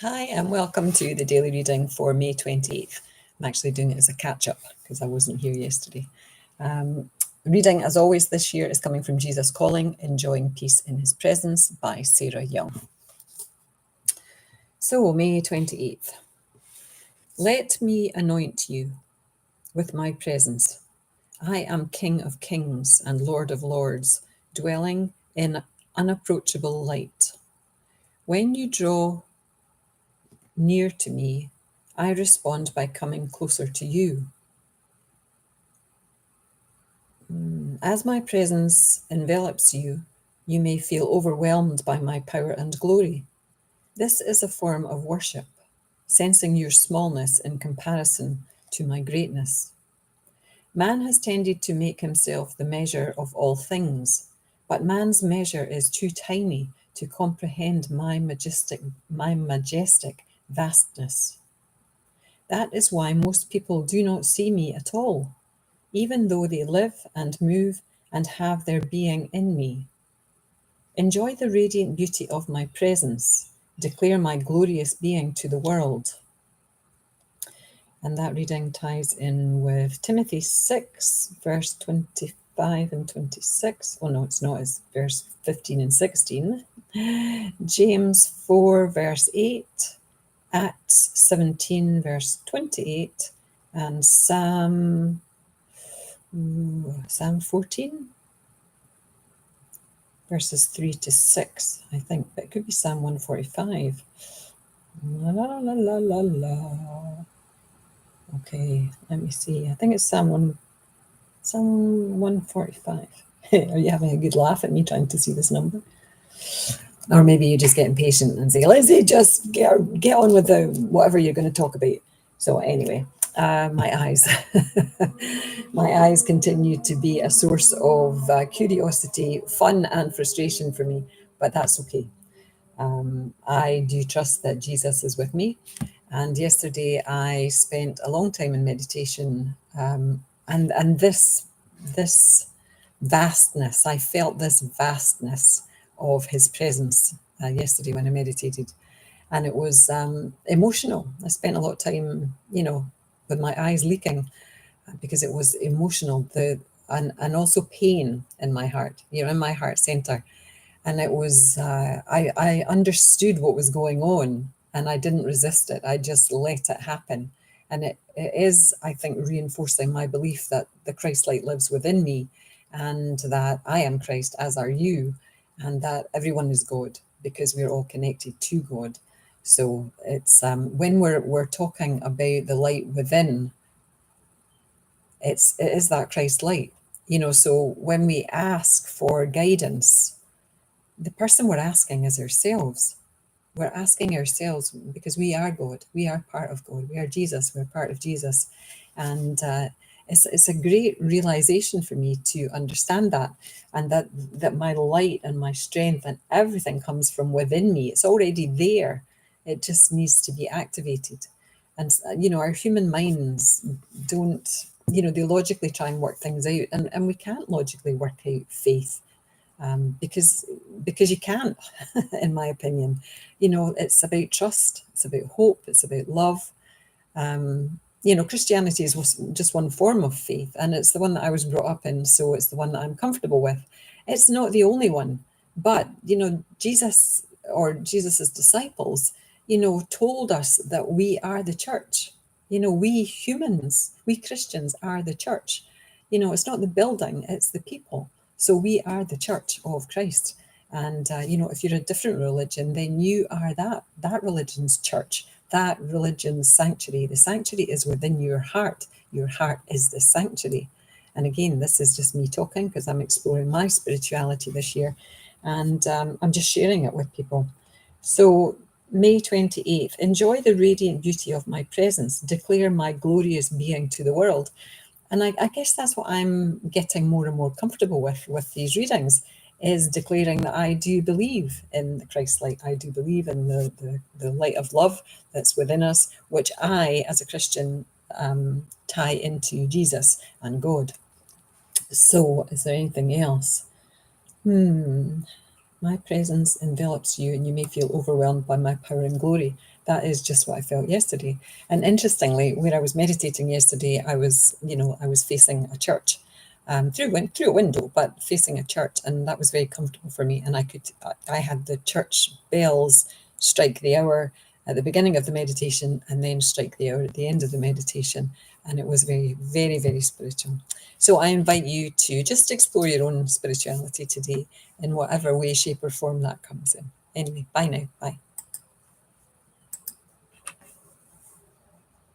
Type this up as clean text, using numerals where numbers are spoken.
Hi, and welcome to the daily reading for May 28th. I'm actually doing it as a catch-up because I wasn't here yesterday. Reading, as always, this year is coming from Jesus Calling, Enjoying Peace in His Presence by Sarah Young. So, May 28th. Let me anoint you with my presence. I am King of Kings and Lord of Lords, dwelling in unapproachable light. When you draw near to me, I respond by coming closer to you. As my presence envelops you, you may feel overwhelmed by my power and glory. This is a form of worship, sensing your smallness in comparison to my greatness. Man has tended to make himself the measure of all things, but man's measure is too tiny to comprehend my majestic vastness. That is why most people do not see me at all, even though they live and move and have their being in me. Enjoy the radiant beauty of my presence. Declare my glorious being to the world. And that reading ties in with Timothy 6, verse 25 and 26. Oh, no, it's not. It's verse 15 and 16. James 4, verse 8. Acts 17, verse 28. And Psalm 14, verses 3 to 6, I think. But it could be Psalm 145. La, la, la, la, la, la. Okay, let me see. I think it's Psalm 145. Are you having a good laugh at me trying to see this number? Or maybe you just get impatient and say, Lizzie, just get on with the whatever you're going to talk about. So anyway, my eyes. My eyes continue to be a source of curiosity, fun and frustration for me, but that's okay. I do trust that Jesus is with me. And yesterday I spent a long time in meditation, and this vastness, I felt this vastness of his presence yesterday when I meditated. And it was emotional. I spent a lot of time, with my eyes leaking because it was emotional, and also pain in my heart, in my heart center. And it was, I understood what was going on and I didn't resist it. I just let it happen. And it is, I think, reinforcing my belief that the Christ light lives within me and that I am Christ, as are you, and that everyone is God because we're all connected to God. So it's when we're talking about the light within, it is that Christ light. So when we ask for guidance, the person we're asking is ourselves. We're asking ourselves because we are God. We are part of God. We are Jesus. We're part of Jesus. And it's a great realization for me to understand that, and that my light and my strength and everything comes from within me. It's already there. It just needs to be activated. And, our human minds don't, they logically try and work things out. And we can't logically work out faith. Because you can't, in my opinion. It's about trust, it's about hope, it's about love. Christianity is just one form of faith, and it's the one that I was brought up in, so it's the one that I'm comfortable with. It's not the only one, but Jesus, or Jesus's disciples, told us that we are the church. We humans, we Christians are the church. It's not the building, it's the people. So we are the church of Christ. And, if you're a different religion, then you are that religion's church, that religion's sanctuary. The sanctuary is within your heart. Your heart is the sanctuary. And again, this is just me talking because I'm exploring my spirituality this year. And I'm just sharing it with people. So May 28th, enjoy the radiant beauty of my presence. Declare my glorious being to the world. And I guess that's what I'm getting more and more comfortable with these readings, is declaring that I do believe in the Christ light. I do believe in the light of love that's within us, which I, as a Christian, tie into Jesus and God. So is there anything else? My presence envelops you and you may feel overwhelmed by my power and glory. That is just what I felt yesterday. And interestingly, where I was meditating yesterday, I was facing a church, through a window, but facing a church, and that was very comfortable for me. And I had the church bells strike the hour at the beginning of the meditation, and then strike the hour at the end of the meditation, and it was very, very, very spiritual. So I invite you to just explore your own spirituality today in whatever way, shape, or form that comes in. Anyway, bye now. Bye.